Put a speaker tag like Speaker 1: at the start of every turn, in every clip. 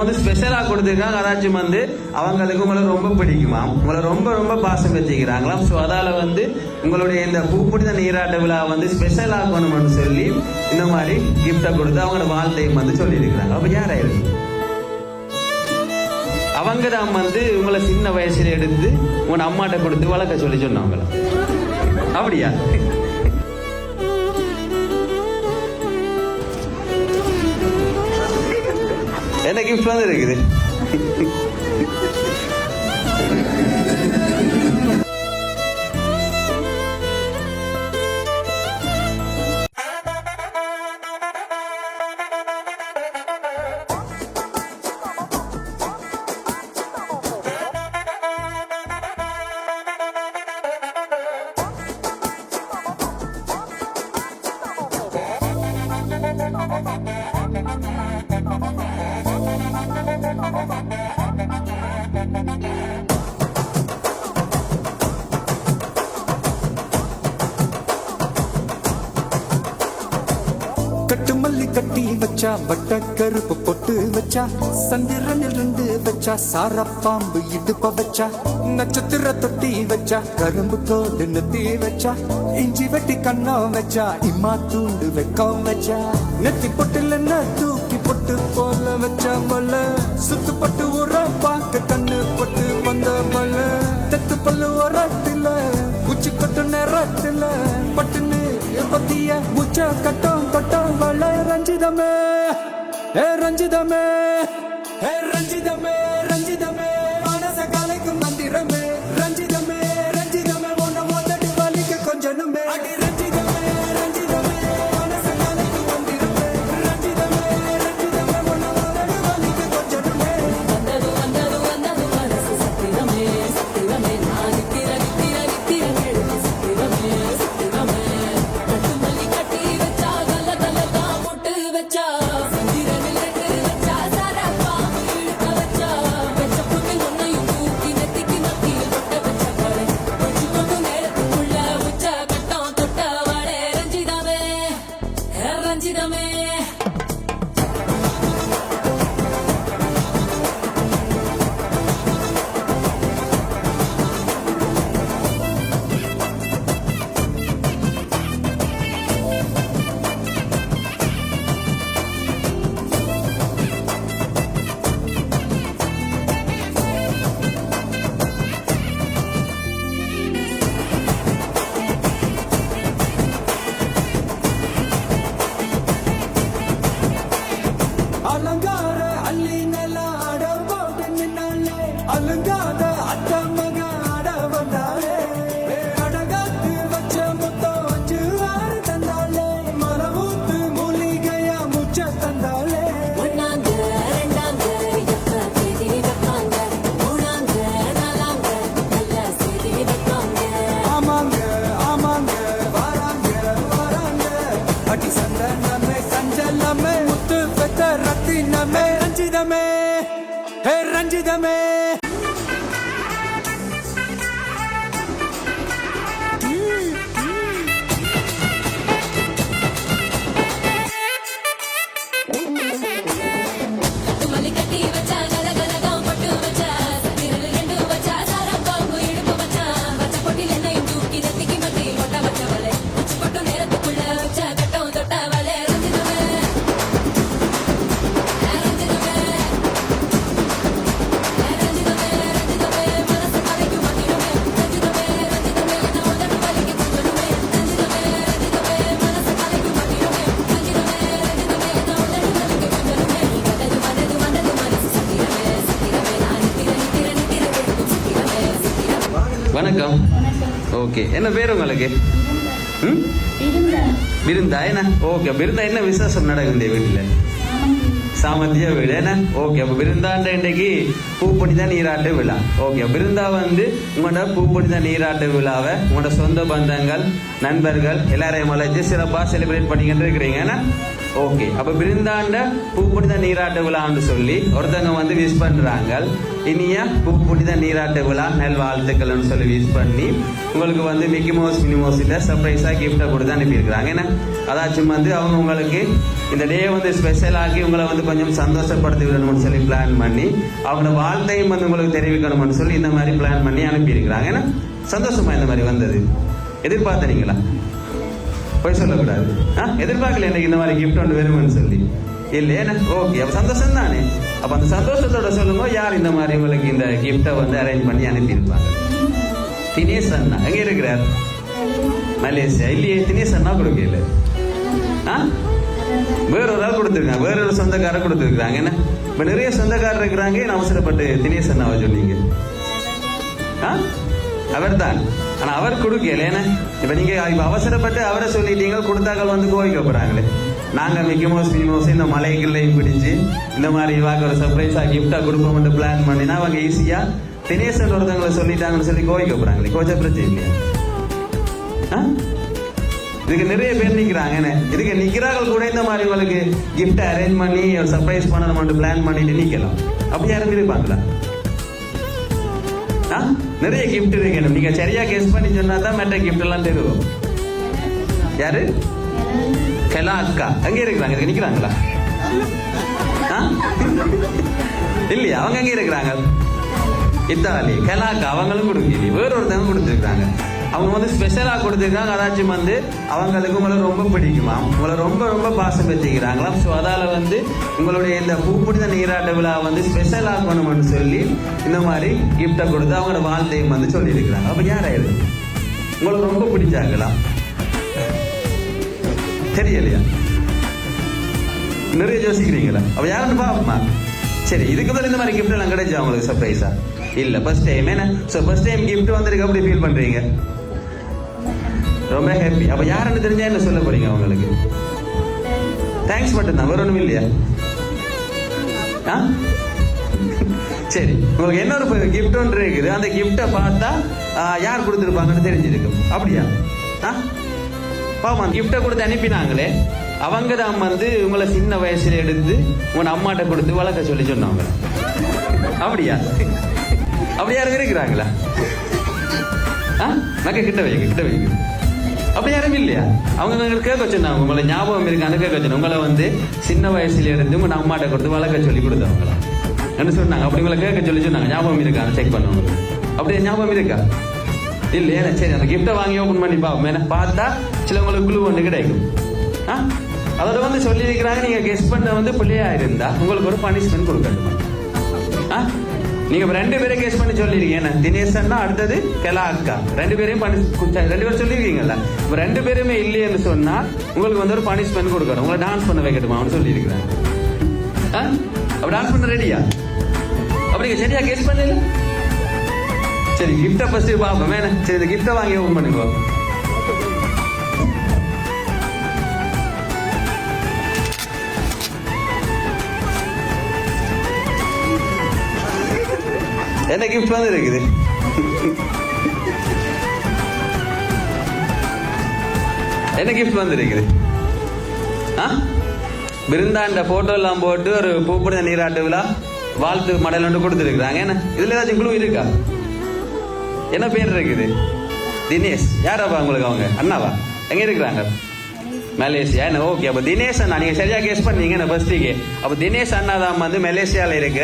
Speaker 1: வந்து ஸ்பெஷலா கொடுத்துருக்காங்க. அதாச்சும் வந்து அவங்களுக்கு உங்களை ரொம்ப பிடிக்குமா, உங்களை ரொம்ப ரொம்ப பாசம் வச்சுக்கிறாங்களாம். ஸோ அதால வந்து உங்களுடைய இந்த பூப்புனித நீராட்ட விழா வந்து ஸ்பெஷல் ஆக்கணும்னு சொல்லி இந்த மாதிரி கிஃப்டை கொடுத்து அவங்களோட வாழ்த்தையும் வந்து சொல்லியிருக்கிறாங்க. அப்ப யாராயிருக்கு அவங்க தான் வந்து உங்களை சின்ன வயசுல எடுத்து உங்களோட அம்மாட்ட கொடுத்து வளர்க்க சொல்லி சொன்னவங்கள. அப்படியா? என்ன கிஃப்ட் வந்து இருக்குது?
Speaker 2: கட்டுமல்லி கட்டி வச்சா, வட்ட கருப்பு பொட்டு வச்சா, சந்திரனில் இருந்து வச்சா, சார பாம்பு இடுப்ப வச்சா, நட்சத்திர தொட்டி வச்சா, கரும்பு தோடு நெத்தி வச்சா, இஞ்சி வெட்டி கண்ணம் வச்சா, இம்மா தூண்டு வெக்கம் வச்சா, நெத்தி பொட்டுல தூக்கி பொட்டு போல வச்சா மல, சுத்து பட்டு உர பாக்க கண்ணு பொட்டு வந்த மல, தெத்து பல்லு உரத்தில உச்சி கொட்டு நேரத்தில பட்டுன்னு பத்திய உச்ச கட்டம் கட்டம் வள ரஞ்சிதமே ரஞ்சிதமே ரஞ்சிதமே ரஞ்சிதமே மனச கலைக்கும் மந்திரமே ரஞ்சிதமே ரஞ்சிதமே ஒன்ன மோதடி வலிக்க கொஞ்சனுமே அடி ரஞ்சிதமே ரஞ்சிதமே மனச கலைக்கும் மந்திரமே ரஞ்சிதமே ரஞ்சிதமே ஒன்ன மோதடி வலிக்க கொஞ்சனுமே
Speaker 3: வந்தது வந்தது வந்தது மனசு சத்திரமே சத்திரமே நான் நித்திர நித்திர நித்திர கேடு சத்திரமே சத்திரமே கட்டுமல்லி கட்டி வச்சா கல்ல கல்ல தான் போட்டு வச்சா சந்திரனில் ரெண்டு வச்சா சார பாம்பு இழுக்க வச்சா வெச்ச புட்டில் ஒன்னையும் தூக்கி நெத்திக்கு நத்தியில் தொட்ட வச்ச பாரு கொஞ்சம் கொண்டு நேரத்துக்குள்ள உச்ச கட்டம் தொட்ட வாடே ரஞ்சிதமே ரஞ்சிதமே
Speaker 2: அலங்கார அள்ளி நில ஆட போட்டு நின்னாலே அலங்காத அத்த மக ஆட வந்தாலே அடகாத்து வச்ச முத்தம் வச்சு ஆறு தந்தாலே மரபூத்து மூலிகையா முச்ச தந்தாலே
Speaker 3: ஒன்னாங்க ரெண்டாங்க எப்ப தேதி வைப்பாங்க மூணாங்க நாலாங்க நல்ல செய்தி வைப்பாங்க
Speaker 2: ஆமாங்க ஆமாங்க வராங்க வராங்க அடி சந்தனமே சஞ்சலமே முத்து பெத்த ரத்தினமே ரஞ்சிதமே ரஞ்சிதமே
Speaker 3: கட்டுமல்லி கட்டி வச்சா கல கலகம் பொட்டு வச்சா சந்திரனில் ரெண்டு வச்சா சார பாம்பு இடுப்பு வச்சா வச்ச பொட்டில் என்னையும் தூக்கி நெத்திக்கு மத்தி கொட்ட வச்சவளே உச்சி கொட்டு நேரத்துக்குள்ள வச்ச கட்டம் தொட்டவளே ரஞ்சிதமே ரஞ்சிதமே ரஞ்சிதமே ரஞ்சிதமே மனசு கலைக்கும் மந்திரமே ரஞ்சிதமே ரஞ்சிதமே நான் உதடு வலிக்க கொஞ்சனுமே ரஞ்சிதமே ரஞ்சிதமே மனசு கலைக்கும் மந்திரமே ரஞ்சிதமே ரஞ்சிதமே நான் உதடு வலிக்க கொஞ்சனுமே வந்தது வந்தது வந்தது மனசு சத்திரமே சத்திரமே நான் நித்திர நித்திர நித்திர கேட்கும் சத்திரமே சத்திரமே.
Speaker 1: வணக்கம். ஓகே, என்ன பேர் உங்களுக்கு? ம், விருந்தா என்ன? ஓகே, விருந்தா என்ன விசேஷம் நடக்குது இந்த வீட்டுல? சாமந்தியா வீடு என்ன? ஓகே, அப்ப விருந்தாண்ட இன்னைக்கு பூப்பணித நீராட்டு விழா. ஓகே, விருந்தா வந்து உங்களோட பூப்பணித நீராட்டு விழாவை உங்களோட சொந்த பந்தங்கள் நண்பர்கள் எல்லாரையும் அழைச்சு சிறப்பாக செலிப்ரேட் பண்ணிக்கிட்டு இருக்கிறீங்க என்ன? ஓகே, அப்ப பிருந்தாண்ட பூப்புனித நீராட்ட விழான்னு சொல்லி ஒருத்தவங்க வந்து விஷ் பண்றாங்க. இனிய பூப்புனித நீராட்ட விழா நல் வாழ்த்துக்கள்னு சொல்லி விஷ் பண்ணி உங்களுக்கு வந்து மிக்கி மவுஸ் மினி மவுஸ் கிட்ட சர்ப்ரைஸா கிஃப்டை கொடுத்து அனுப்பியிருக்கிறாங்க. என்ன அதாச்சும் வந்து அவங்க உங்களுக்கு இந்த டே வந்து ஸ்பெஷல் ஆக்கி உங்களை வந்து கொஞ்சம் சந்தோஷப்படுத்தி விடணும்னு சொல்லி பிளான் பண்ணி அவங்களோட வாழ்த்தையும் வந்து உங்களுக்கு தெரிவிக்கணும்னு சொல்லி இந்த மாதிரி பிளான் பண்ணி அனுப்பியிருக்கிறாங்க. ஏன்னா சந்தோஷமா இந்த மாதிரி வந்தது எதிர்பார்த்தீங்களா? போய் சொல்லக்கூடாது. எதிர்பார்க்கல எனக்கு இந்த மாதிரி கிஃப்ட் ஒன்று வேணும்னு சொல்லி இல்லையே. ஓகே, அப்ப சந்தோஷம் தானே. அப்ப அந்த சந்தோஷத்தோட சொல்லுங்க, யார் இந்த மாதிரி உங்களுக்கு இந்த கிஃப்டை வந்து அரேஞ்ச் பண்ணி அனுப்பியிருப்பாங்க? தினேஷ் அண்ணா எங்க இருக்கிறார்? மலேசியா. இல்லையே, தினேஷ் அண்ணா கொடுக்கல. வேற ஒரு ஆள் கொடுத்துருக்காங்க, வேற ஒரு சொந்தக்காரர் கொடுத்துருக்காங்க. என்ன இப்ப நிறைய சொந்தக்காரர் இருக்கிறாங்க, அவசரப்பட்டு தினேஷ் அண்ணாவை சொன்னீங்க. அவர் தான், ஆனா அவர் கொடுக்கல. ஏன்னா இப்ப நீங்க இப்ப அவசரப்பட்டு அவரை சொல்லிட்டீங்க, கொடுத்தாக்கள் வந்து கோவிக்க போறாங்களே. நாங்க மிக்கி மவுஸ் மினி மவுஸ் இந்த மலைகள்லையும் பிடிச்சு இந்த மாதிரி இவாக்கு ஒரு சர்ப்ரைஸா கிஃப்டா கொடுப்போம்னு பிளான் பண்ணினா அவங்க ஈஸியா தினேசன் ஒருத்தவங்களை சொல்லிட்டாங்கன்னு சொல்லி கோவிக்க போறாங்களே. கோச்ச பிரச்சனை இல்லையா? இதுக்கு நிறைய பேர் நிக்கிறாங்க. இதுக்கு நிக்கிறார்கள் கூட இந்த மாதிரி உங்களுக்கு கிஃப்ட் அரேஞ்ச் பண்ணி ஒரு சர்ப்ரைஸ் பண்ணணும் பிளான் பண்ணிட்டு நிக்கலாம். அப்படி யாரும் இருப்பாங்களா? நிறைய கிஃப்ட் இருக்கு. நீங்க சரியா கெஸ் பண்ணி சொன்னா தான் மற்ற கிஃப்ட் எல்லாம் தருவோம். யாரு? கலா அக்கா அங்க இருக்கிறாங்க. நிக்கிறாங்களா? இல்லையா? அவங்க அங்க இருக்கிறாங்க. இத்தாலி கலா அக்கா அவங்களும் கொடுக்கல, வேற ஒருத்தவங்க கொடுத்துருக்காங்க. அவங்க வந்து ஸ்பெஷலா கொடுத்துருக்காங்க. அதாச்சும் வந்து அவங்களுக்கு உங்களை ரொம்ப பிடிக்குமா, உங்களை ரொம்ப ரொம்ப பாசம் வச்சுக்கிறாங்களாம். ஸோ அதால வந்து உங்களுடைய இந்த பூப்புனித நீராட்ட விழா வந்து ஸ்பெஷல் ஆகணும்னு சொல்லி இந்த மாதிரி கிஃப்டை கொடுத்து அவங்களோட வாழ்த்தையும் வந்து சொல்லி இருக்கிறாங்க. அப்ப யாராயிருக்கு உங்களுக்கு ரொம்ப பிடிச்சாங்களா? தெரியலையா? நிறைய யோசிக்கிறீங்களா? அப்ப யாருன்னு பாப்போமா? சரி, இதுக்கு முதல்ல இந்த மாதிரி கிஃப்ட் எல்லாம் கிடைச்சா உங்களுக்கு சர்ப்ரைஸா? இல்ல, ஃபர்ஸ்ட் டைம். என்ன ஃபர்ஸ்ட் டைம் கிஃப்ட் வந்திருக்கு, அப்படி ஃபீல் பண்றீங்க? ரொம்ப ஹாப்பி. அப்ப யாருன்னு தெரிஞ்சா என்ன சொல்ல போறீங்க அவங்களுக்கு? தேங்க்ஸ் மட்டும்தான், வேற ஒண்ணும் இல்லையா? சரி, உங்களுக்கு என்ன ஒரு கிஃப்ட் ஒன்று இருக்குது. அந்த கிஃப்டை பார்த்தா யார் கொடுத்துருப்பாங்கன்னு தெரிஞ்சிருக்கும். அப்படியா? பாவம், கிஃப்டை கொடுத்து அனுப்பினாங்களே அவங்க தான் வந்து உங்களை சின்ன வயசுல எடுத்து உங்க அம்மாட்ட கொடுத்து வளர்க்க சொல்லி சொன்னாங்க. அப்படியா? அப்படி யாரும் இருக்கிறாங்களா? நகை கிட்ட வைக்க அப்படி யாரும் இல்லையா? அவங்க கேட்க சொன்னாங்க, உங்களை ஞாபகம் இருக்கான்னு கேட்க சொன்னாங்க. உங்களை வந்து சின்ன வயசுல இருந்து உங்க அம்மாட்ட கொடுத்து வளர்க்க சொல்லி கொடுத்தவங்களா என்ன சொன்னாங்க? அப்படி உங்களை கேட்க சொல்லி சொன்னாங்க. ஞாபகம் இருக்கான்னு செக் பண்ணுவாங்க. அப்படியே ஞாபகம் இருக்கா? இல்லையா? சரி, அந்த கிஃப்டை வாங்கி ஓபன் பண்ணி பார்ப்போம். பார்த்தா சிலவங்களுக்கு குழு ஒன்று கிடைக்கும். அதோட வந்து சொல்லி இருக்கிறாங்க, நீங்க கெஸ் பண்ண வந்து பிள்ளையா இருந்தா உங்களுக்கு ஒரு பனிஷ்மெண்ட் கொடுக்கணுமா? நீங்க ரெண்டு பேரும் கெஸ் பண்ணி சொல்லிருக்கீங்க. தினேசன்னா அடுத்தது கலா அக்கா, ரெண்டு பேரும் சொல்லிருக்கீங்கல்ல. இப்ப ரெண்டு பேருமே இல்லையன்னு சொன்னா உங்களுக்கு வந்து ஒரு பனிஷ்மெண்ட் கொடுக்கணும். உங்களை டான்ஸ் பண்ண வைக்கட்டுமா சொல்லி இருக்கிறாங்க. அப்ப டான்ஸ் பண்ண ரெடியா? அப்படிங்க சரியா கெஸ் பண்ணல? சரி, கிஃப்டை ஃபர்ஸ்ட் பாப்போம். சரி, இந்த கிஃப்டை வாங்கி ஓபன் பண்ணுங்க. என்ன கிஃப்ட் வந்து இருக்குது? என்ன கிஃப்ட் வந்து இருக்குது? பிருந்தாண்ட போட்டோ எல்லாம் போட்டு ஒரு பூப்புனித நீராட்டு விழா வாழ்த்து மடல் ஒன்று கொடுத்துருக்குறாங்க. என்ன இதுல ஏதாச்சும் குழு இருக்கா? என்ன பேர் இருக்குது? தினேஷ். யாராப்பா உங்களுக்கு? அவங்க அண்ணாவா? எங்க இருக்கிறாங்க? மலேசியா. என்ன ஓகே. அப்ப தினேஷ் அண்ணா நீங்க சரியா கெஸ் பண்ணீங்க ஃபர்ஸ்ட்டுக்கு. அப்ப தினேஷ் அண்ணா தான் வந்து மலேசியால இருக்க.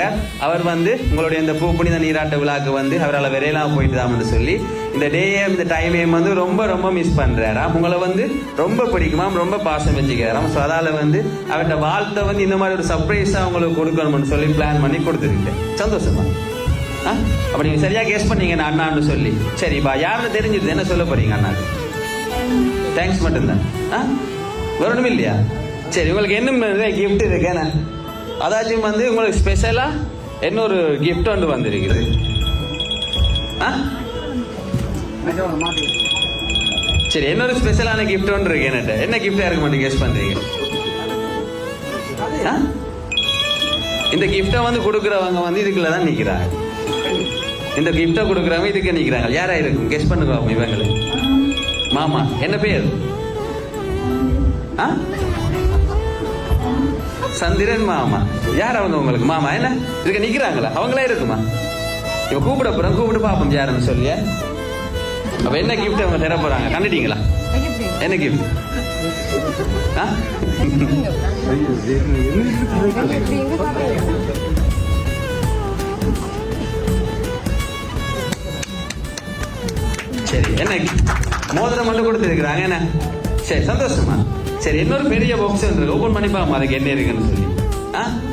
Speaker 1: அவர் வந்து உங்களுடைய இந்த பூப்புனித நீராட்ட விழாக்கு வந்து அவரால் விரையெல்லாம் போயிட்டு தான் சொல்லி இந்த டேயும் இந்த டைமையும் வந்து ரொம்ப ரொம்ப மிஸ் பண்றாராம். உங்களை வந்து ரொம்ப பிடிக்குமாம், ரொம்ப பாசம் வச்சுக்கிறாராம். ஸோ அதால வந்து அவர்கிட்ட வாழ்த்தை வந்து இந்த மாதிரி ஒரு சர்ப்ரைஸா உங்களுக்கு கொடுக்கணும்னு சொல்லி பிளான் பண்ணி கொடுத்துருக்கேன். சந்தோஷமா? அப்ப நீங்க சரியா கெஸ் பண்ணீங்க அண்ணான்னு சொல்லி. சரிப்பா, யாருன்னு தெரிஞ்சிருது, என்ன சொல்ல போறீங்க அண்ணாக்கு? தேங்க்ஸ் மட்டும்தான். வரணும் இல்லையா? சரி, உங்களுக்கு என்ன கிஃப்ட் இருக்கேன்னு அதாச்சும் வந்து உங்களுக்கு ஸ்பெஷலா இன்னொரு கிஃப்ட் ஒன்று வந்திருக்கிறது. சரி, இன்னொரு ஸ்பெஷலான கிஃப்ட் ஒன்று இருக்கு. என்ன என்ன கிஃப்டா இருக்க மாட்டேங்க கெஸ் பண்றீங்க? இந்த கிஃப்டை வந்து கொடுக்குறவங்க வந்து இதுக்குள்ளதான் நிக்கிறாங்க. இந்த கிஃப்டை கொடுக்குறவங்க இதுக்கு நிக்கிறாங்க. யாரா இருக்கும் கெஸ் பண்ணுங்க இவங்களை. மாமா. என்ன பேர்? சந்திரன் மாமா. யார் அவங்க உங்களுக்கு மாமா? என்ன இருக்க நிக்கிறாங்களா? அவங்களே இருக்குமா? இப்ப கூப்பிட போறோம், கூப்பிட்டு பாப்போம் யாருன்னு சொல்லிய. அப்ப என்ன கிஃப்ட் அவங்க தர போறாங்க கண்டுட்டீங்களா? என்ன கிஃப்ட்? சரி, என்ன மோதிரம் மட்டும் கொடுத்துருக்குறாங்க. என்ன சரி, சந்தோஷமா. சரி, இன்னொரு பெரிய பாக்ஸ் இருக்கு, ஓபன் பண்ணி பாப்போம் அதுக்கு என்ன இருக்குன்னு சொல்லி.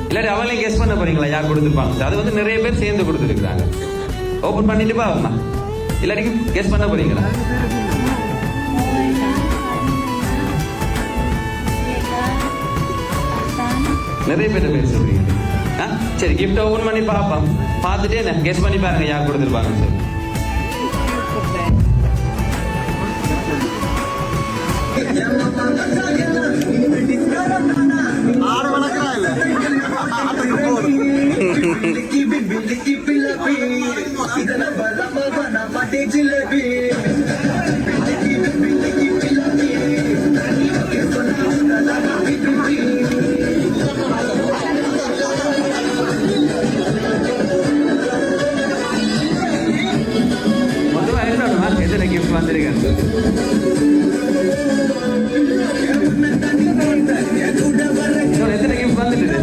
Speaker 1: இல்லாட்டி அவங்களையும் கெஸ் பண்ண போறீங்களா யார் கொடுத்துருப்பாங்க? அது வந்து நிறைய பேர் சேர்ந்து கொடுத்துருக்காங்க. ஓபன் பண்ணிட்டு பாப்போமா? இல்லாட்டி கெஸ் பண்ண போறீங்களா? நிறைய பேர் சொல்றீங்க. சரி, கிஃப்ட் ஓபன் பண்ணி பாப்போம். பார்த்துட்டு என்ன கெஸ் பண்ணி பாருங்க யார் கொடுத்துருப்பாங்கன்னு சொல்லி. மொத்தமா என்ன எத்தனை கிஃப்ட் வந்திருக்கேன்? எத்தனை கிஃப்ட் வந்துட்டு?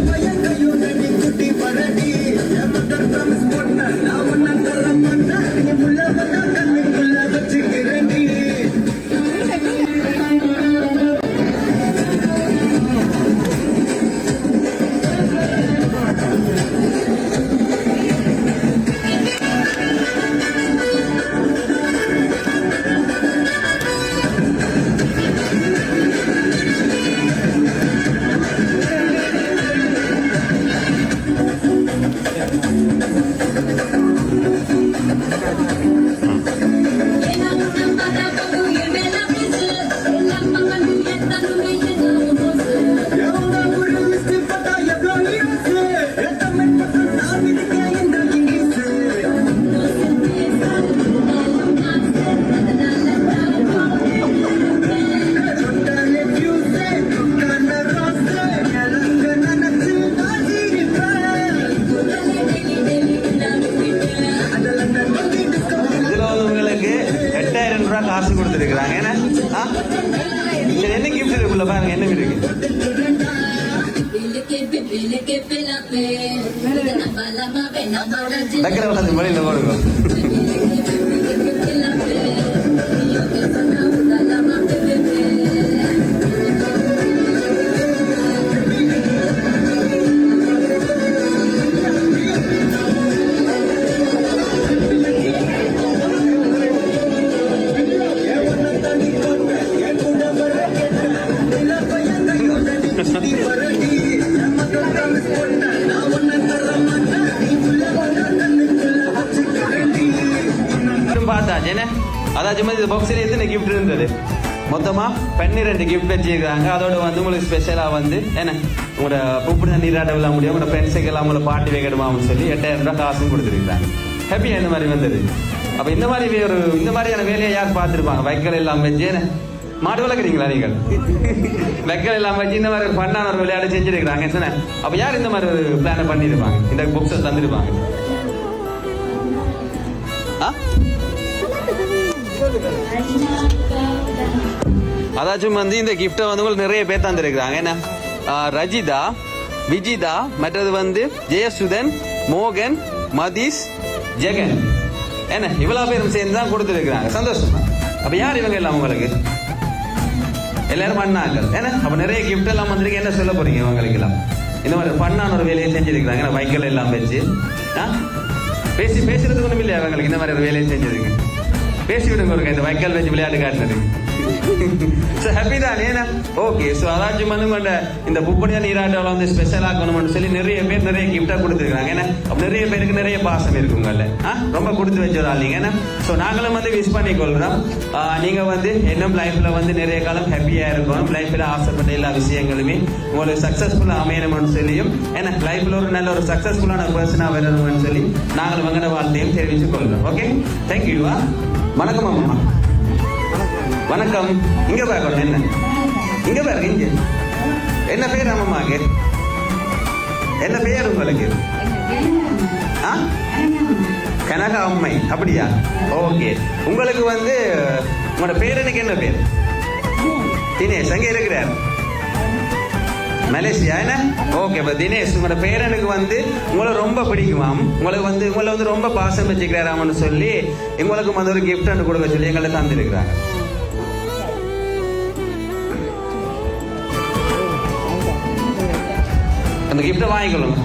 Speaker 1: காசு கொடுத்துருக்காங்க. என்ன கிஃப்ட் இருக்குள்ள பாருங்க, என்ன இருக்கு? மொழியில போடுங்க. பார்த்தாச்சு. என்ன அதாச்சும் இந்த பாக்ஸில் எத்தனை கிஃப்ட் இருந்தது? மொத்தமா 12 கிஃப்ட் வச்சிருக்காங்க. அதோட வந்து உங்களுக்கு ஸ்பெஷலா வந்து என்ன உங்களோட கூப்பிட்டு நீராட்ட விழா முடியும், உங்களோட ஃப்ரெண்ட்ஸுக்கு எல்லாம் உங்களை பாட்டு வைக்கணுமான்னு சொல்லி 8000 ரூபாய் காசும் கொடுத்துருக்காங்க. ஹாப்பியா இந்த மாதிரி வந்தது? அப்ப இந்த மாதிரி இந்த மாதிரியான வேலையை யார் பார்த்துருப்பாங்க? வைக்கல் எல்லாம் வச்சு மாடு வளர்க்குறீங்களா நீங்கள்? வைக்கல் எல்லாம் வச்சு இந்த மாதிரி பண்ணான ஒரு விளையாட்டு செஞ்சிருக்கிறாங்க. சொன்ன அப்ப யார் இந்த மாதிரி ஒரு பிளானை பண்ணிருப்பாங்க? இந்த புக்ஸை தந்துருப்பாங்க. அதாச்சும் வந்து இந்த கிஃப்டை வந்து உங்களுக்கு நிறைய பேர் தந்துருக்குறாங்க. என்ன ரஜிதா, விஜிதா, மற்றது வந்து ஜெயசுதன், மோகன், மதீஷ், ஜெகன், என்ன இவ்வளவு பேரும் சேர்ந்து தான் கொடுத்துருக்குறாங்க. சந்தோஷமா? அப்ப யார் இவங்க எல்லாம் உங்களுக்கு? எல்லாரும் பண்ணாங்க. ஏன்னா அப்ப நிறைய கிஃப்ட் எல்லாம் வந்திருக்கு. என்ன சொல்ல போறீங்க இவங்களுக்கு எல்லாம்? இந்த மாதிரி பண்ணான ஒரு வேலையை செஞ்சிருக்கிறாங்க. வைக்கல் எல்லாம் வச்சு பேசுறதுக்கு ஒண்ணும் இல்லையா அவங்களுக்கு? இந்த மாதிரி ஒரு வேலையை செஞ்சிருக்கு. பேசி விடுங்க ஒரு இந்த வைக்கல் வச்சு விளையாட்டு காட்டினது. ஹாப்பி தான் ஏன்னா ஓகே. ஸோ அதாச்சும் வந்து கொண்ட இந்த புப்படியா நீராட்டாவில் வந்து ஸ்பெஷல் ஆக்கணும்னு சொல்லி நிறைய பேர் நிறைய கிஃப்டா கொடுத்துருக்காங்க. ஏன்னா நிறைய பேருக்கு நிறைய பாசம் இருக்குங்கல்ல, ரொம்ப கொடுத்து வச்ச ஒரு ஆள் நீங்க. ஏன்னா ஸோ நாங்களும் வந்து விஷ் பண்ணி கொள்றோம். நீங்க வந்து இன்னும் லைஃப்ல வந்து நிறைய காலம் ஹாப்பியா இருக்கணும். லைஃப்ல ஆசைப்பட்ட எல்லா விஷயங்களுமே உங்களுக்கு சக்சஸ்ஃபுல்லா அமையணும்னு சொல்லியும், ஏன்னா லைஃப்ல ஒரு நல்ல ஒரு சக்சஸ்ஃபுல்லான பர்சனா வரணும்னு சொல்லி நாங்கள் உங்களோட வாழ்க்கையும் தெரிவித்துக் கொள்றோம். Okay, thank you. வணக்கம் அம்மா. வணக்கம். இங்க பாக்கணும். என்ன இங்க பாருங்க, இங்க என்ன பேர் அம்மாக்கு? என்ன பேர் உங்களுக்கு? ஆ? கனகா அம்மை, அப்படியா? ஓகே. உங்களுக்கு வந்து உங்களோட பேரனுக்கு என்ன பேர்? தினேஷ். அங்கே இருக்கிறார் மலேசியா என்ன? ஓகே. இப்போ தினேஷ் உங்களோட பேரனுக்கு வந்து உங்களை ரொம்ப பிடிக்குமாம், உங்களை வந்து ரொம்ப பாசம் வச்சுக்கிறாராமன்னு சொல்லி உங்களுக்கு வந்து ஒரு கிஃப்ட் ஒன்று கொடுக்க சொல்லி எங்களை தந்துருக்கிறாங்க. அந்த கிஃப்டை வாங்கிக்கொள்ளுங்க.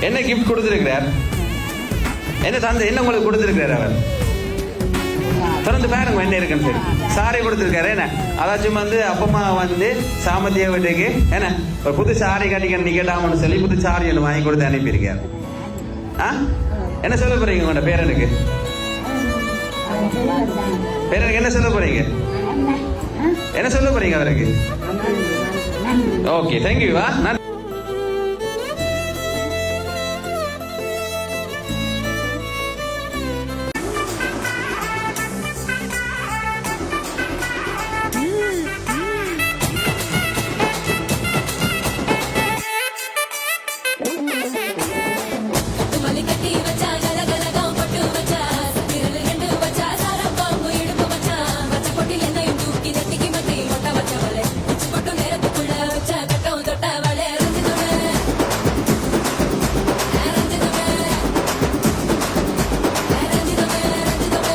Speaker 1: என்ன கிஃப்ட் கொடுத்துருக்கிறார்? என்ன உங்களுக்கு கொடுத்துருக்கிறார் அவர்? திறந்து பாருங்க என்ன இருக்குன்னு சொல்லி. சாரி கொடுத்துருக்காரு என்ன? அதாச்சும் வந்து அப்பமா வந்து சாமத்திய வீட்டுக்கு என்ன ஒரு புது சாரி கட்டிக்க நிக்கட்டாமன்னு சொல்லி புது சாரி ஒன்று வாங்கி கொடுத்து அனுப்பியிருக்காரு. ஆ, என்ன சொல்ல போறீங்க உங்களோட பேரனுக்கு? பேரனுக்கு என்ன சொல்ல போறீங்க? என்ன சொல்ல போறீங்க அவருக்கு? Okay, thank you.